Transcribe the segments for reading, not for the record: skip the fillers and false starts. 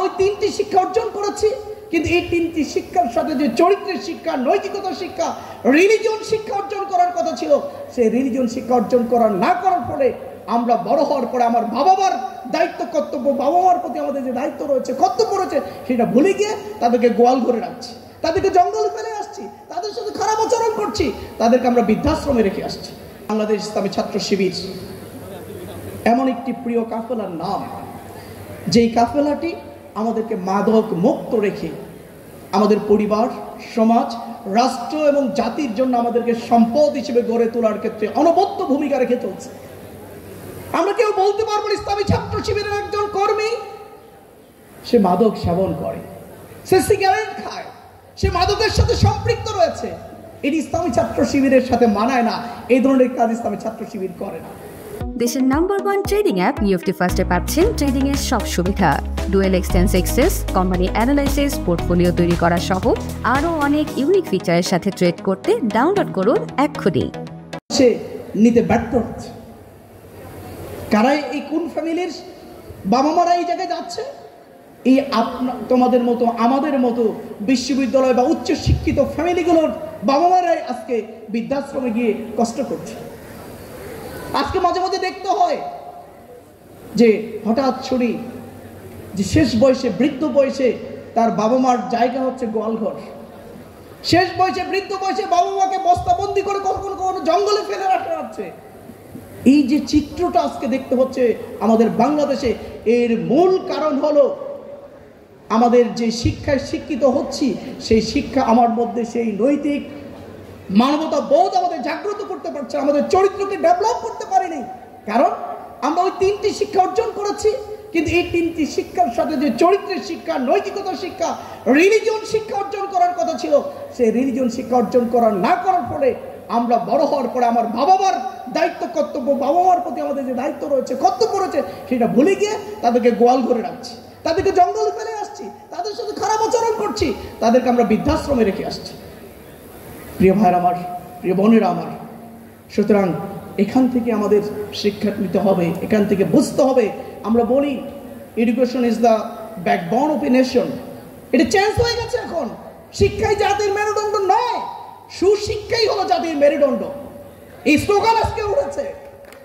ওই তিনটি শিক্ষা অর্জন করেছি, কিন্তু এই তিনটি শিক্ষার সাথে যে চরিত্রের শিক্ষা, নৈতিকতার শিক্ষা, রিলিজিয়ন শিক্ষা অর্জন করার কথা ছিল, সেই রিলিজিয়ন শিক্ষা অর্জন না করার ফলে আমরা বড় হওয়ার পরে আমার বাবা মার দায়িত্ব কর্তব্য, বাবা মার প্রতি আমাদের যে দায়িত্ব রয়েছে, কর্তব্য রয়েছে, সেটা ভুলে গিয়ে তাদেরকে গোয়াল ঘরে রাখছি, তাদেরকে জঙ্গলে ফেলে আসছি, তাদের সাথে খারাপ আচরণ করছি, তাদেরকে আমরা বৃদ্ধাশ্রমে রেখে আসছি। বাংলাদেশ ইসলামী ছাত্র শিবির এমন একটি প্রিয় কাফেলার নাম, যেই কাফেলাটি আমাদেরকে মাদক মুক্ত রেখে আমাদের পরিবার, সমাজ, রাষ্ট্র এবং জাতির জন্য আমাদেরকে সম্পদ হিসেবে গড়ে তোলার ক্ষেত্রে অনবদ্য ভূমিকা রেখে চলছে। আমরা কেউ বলতে পারবো ইসলামী ছাত্র শিবিরের একজন কর্মী সে মাদক সেবন করে, সে সিগারেট খায়, সে মাদকের সাথে সম্পৃক্ত রয়েছে, এটি ইসলামী ছাত্র শিবিরের সাথে মানায় না। এই ধরনের কাজ ইসলামী ছাত্র শিবির করে না। দেশের নাম্বার 1 ট্রেডিং অ্যাপ নিফটি ফার্স্টে পাচ্ছেন ট্রেডিং এর সব সুবিধা, dual exchange access, company analysis, portfolio তৈরি করা সহ আরো অনেক ইউনিক ফিচারের সাথে ট্রেড করতে ডাউনলোড করুন এক্ষুনি। সে নিতে ব্যর্থ হচ্ছে কারা? এই কোন ফ্যামিলির বাবা মারা এই জায়গায় যাচ্ছে? এই তোমাদের মতো, আমাদের মতো বিশ্ববিদ্যালয় বা উচ্চ শিক্ষিত ফ্যামিলিগুলোর বাবা মারাই আজকে বৃদ্ধাশ্রমে গিয়ে কষ্ট করছে। আজকে মাঝে মাঝে দেখতে হয় যে হঠাৎ শুনি যে শেষ বয়সে, বৃদ্ধ বয়সে তার বাবা মার জায়গা হচ্ছে গোয়ালঘর। শেষ বয়সে, বৃদ্ধ বয়সে বাবা মাকে বস্তাবন্দি করে কখনো কখনো জঙ্গলে ফেলে রাখা হচ্ছে। এই যে চিত্রটা আজকে দেখতে হচ্ছে আমাদের বাংলাদেশে, এর মূল কারণ হলো আমাদের যে শিক্ষায় শিক্ষিত হচ্ছি, সেই শিক্ষা আমার মধ্যে সেই নৈতিক মানবতা বোধ আমাদের জাগ্রত করতে পারছে, আমাদের চরিত্রকে ডেভেলপ করতে পারিনি। কারণ আমরা ওই তিনটি শিক্ষা অর্জন করেছি, কিন্তু এই তিনটি শিক্ষার সাথে যে চরিত্রের শিক্ষা, নৈতিকতার শিক্ষা, রিলিজিয়ন শিক্ষা অর্জন করার কথা ছিল, সেই রিলিজিয়ন শিক্ষা অর্জন না করার ফলে আমরা বড় হওয়ার পরে আমার বাবা মার দায়িত্ব কর্তব্য, বাবা মার প্রতি আমাদের যে দায়িত্ব রয়েছে, কর্তব্য রয়েছে, সেটা ভুলে গিয়ে তাদেরকে গোয়াল ঘরে রাখছি, তাদেরকে জঙ্গলে ফেলে আসছি, তাদের সাথে খারাপ আচরণ করছি, তাদেরকে আমরা বৃদ্ধাশ্রমে রেখে আসছি। প্রিয় ভাইয়ের আমার, প্রিয় বোনেরা আমার, সুতরাং এখান থেকে আমাদের শিক্ষা নিতে হবে, এখান থেকে বুঝতে হবে। আমরা বলি education is the backbone of a nation, এটা চেঞ্জ হয়ে গেছে। এখন শিক্ষাই জাতির মেরুদণ্ড নয়, সুশিক্ষাই হলো জাতির মেরুদণ্ড। এই স্লোগান আজকে উঠেছে।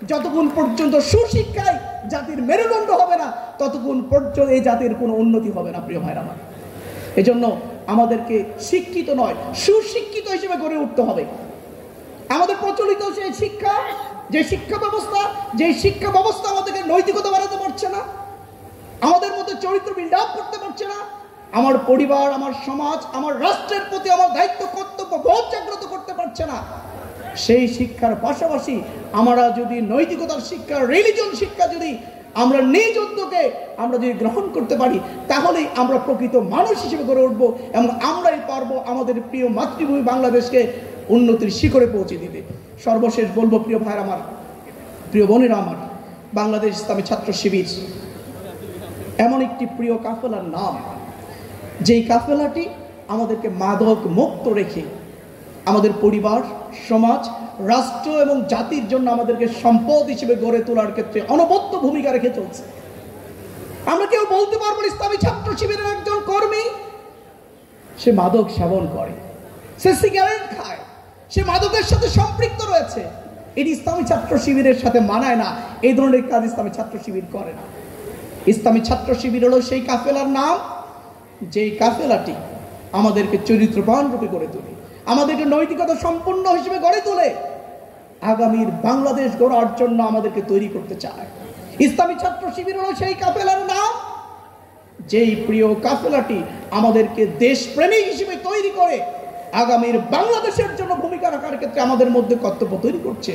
যতক্ষণ পর্যন্ত সুশিক্ষায় জাতির মেরুদণ্ড হবে না, ততক্ষণ পর্যন্ত এই জাতির কোনো উন্নতি হবে না। প্রিয় ভাইরা আমার, এজন্য আমাদেরকে শিক্ষিত নয়, সুশিক্ষিত হিসেবে গড়ে উঠতে হবে। আমাদের প্রচলিত সেই শিক্ষা, যে শিক্ষা ব্যবস্থা আমাদেরকে নৈতিকতা বাড়াতে পারছে না, আমাদের মধ্যে চরিত্র বিল্ড আপ করতে পারছে না, আমার পরিবার, আমার সমাজ, আমার রাষ্ট্রের প্রতি আমার দায়িত্ব কর্তব্য বোধ জাগ্রত করতে পারছে না। সেই শিক্ষার পাশাপাশি আমরা যদি নৈতিকতার শিক্ষা, রিলিজিয়ন শিক্ষা যদি আমরা নিজ উদ্যোগে আমরা যদি গ্রহণ করতে পারি, তাহলেই আমরা প্রকৃত মানুষ হিসেবে গড়ে উঠব এবং আমরাই পারবো আমাদের প্রিয় মাতৃভূমি বাংলাদেশকে উন্নতির শিখরে পৌঁছে দিতে। সর্বশেষ বলবো, প্রিয় ভাইয়ের আমার, প্রিয় বোনেরা আমার, বাংলাদেশ ইসলামী ছাত্র শিবির এমন একটি প্রিয় কাফেলার নাম, যেই কাফেলাটি আমাদেরকে মাদক মুক্ত রেখে আমাদের পরিবার, সমাজ, রাষ্ট্র এবং জাতির জন্য আমাদেরকে সম্পদ হিসেবে গড়ে তোলার ক্ষেত্রে অনবদ্য ভূমিকা রেখে চলছে। আমরা কেউ বলতে পারবো ইসলামী ছাত্র শিবিরের একজন কর্মী সে মাদক সেবন করে, সে সিগারেট খায়, সে মাদকের সাথে সম্পৃক্ত রয়েছে, এটি ইসলামী ছাত্র শিবিরের সাথে মানায় না। এই ধরনের কাজ ইসলামী ছাত্র শিবির করে না। ইসলামী ছাত্র শিবির হলো সেই কাফেলার নাম, যেই কাফেলাটি আমাদেরকে চরিত্রবান রূপে গড়ে তোলে, আমাদেরকে নৈতিকতা সম্পন্ন হিসেবে গড়ে তোলে, আগামীর বাংলাদেশ গড়ার জন্য আমাদেরকে তৈরি করতে চায়। ইসলামী ছাত্র শিবির হলো সেই কাফেলার নাম, যেই প্রিয় কাফেলাটি আমাদেরকে দেশপ্রেমিক হিসেবে তৈরি করে আগামীর বাংলাদেশের জন্য ভূমিকা রাখার ক্ষেত্রে আমাদের মধ্যে কর্তব্য তৈরি করছে।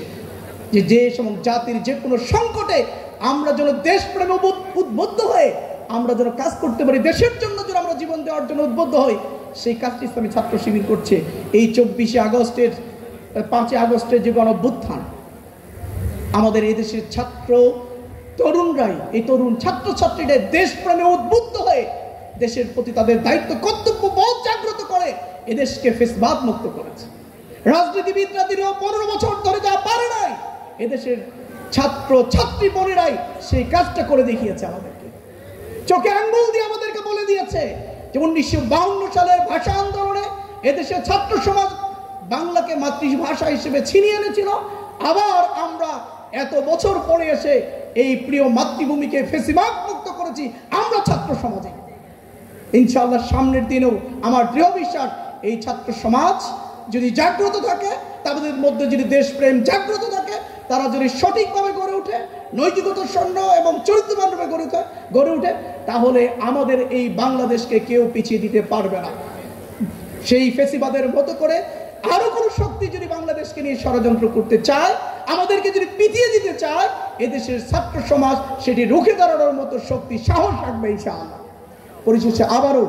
যে দেশ এবং জাতির যে কোনো সংকটে আমরা যেন দেশপ্রেমে উদ্বুদ্ধ হয়ে আমরা যেন কাজ করতে পারি, দেশের জন্য যেন আমরা জীবন দেওয়ার জন্য উদ্বুদ্ধ হই, সেই কাজটি ইসলামী ছাত্র শিবির করছে। এই 5 আগস্টের যে গণঅভ্যুত্থান, আমাদের এই দেশের ছাত্র তরুণরাই, এই তরুণ ছাত্রছাত্রীরা দেশপ্রেমে উদ্বুদ্ধ হয়ে দেশের প্রতি তাদের দায়িত্ব কর্তব্য বোধ জাগ্রত করে এদেশকে ফেসবাদ মুক্ত করেছে। রাজনীতিবিদরা দীর্ঘ 15 বছর ধরে যা পারে নাই, এদেশের ছাত্র ছাত্রী বোনেরাই সেই কাজটা করে দেখিয়েছে। আমাদেরকে চোখে আঙ্গুল দিয়ে আমাদেরকে বলে যে 1952 সালের ভাষা আন্দোলনে এদেশের ছাত্র সমাজ বাংলাকে মাতৃভাষা হিসেবে ছিনিয়ে এনেছিল। আবার আমরা এত বছর পরে এসে এই প্রিয় মাতৃভূমিকে ফেসিবাদ মুক্ত করেছি আমরা ছাত্র সমাজে। ইনশাআল্লাহ সামনের দিনেও আমার দৃঢ় বিশ্বাস এই ছাত্র সমাজ যদি জাগ্রত থাকে, তাদের মধ্যে যদি দেশপ্রেম জাগ্রত থাকে, তারা যদি সঠিকভাবে গড়ে ওঠে, নৈতিকতার সৈন্য এবং চরিত্রবানভাবে গড়ে ওঠে, তাহলে আমাদের এই বাংলাদেশকে কেউ পিছিয়ে দিতে পারবে না। সেই ফেসিবাদের মতো করে আরো কোনো শক্তি যদি বাংলাদেশকে নিয়ে ষড়যন্ত্র করতে চায়, আমাদেরকে যদি পিছিয়ে দিতে চায়, এদেশের ছাত্র সমাজ সেটি রুখে দাঁড়ানোর মতো শক্তি সাহস রাখবে ইনশাআল্লাহ। পরিশেষে আবারও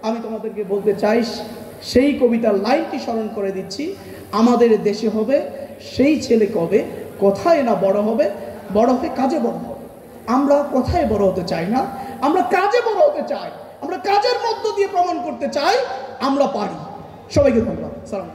আমি তোমাদেরকে বলতে চাই, সেই কবিতার লাইনটি স্মরণ করে দিচ্ছি, আমাদের দেশে হবে সেই ছেলে কবে কোথায় না বড় হবে, বড় হয়ে কাজে বড় হবে। আমরা কোথায় বড় হতে চাই না, আমরা কাজে বড় হতে চাই। আমরা কাজের মধ্য দিয়ে প্রমাণ করতে চাই আমরা পারি। সবাইকে ধন্যবাদ। সালাম।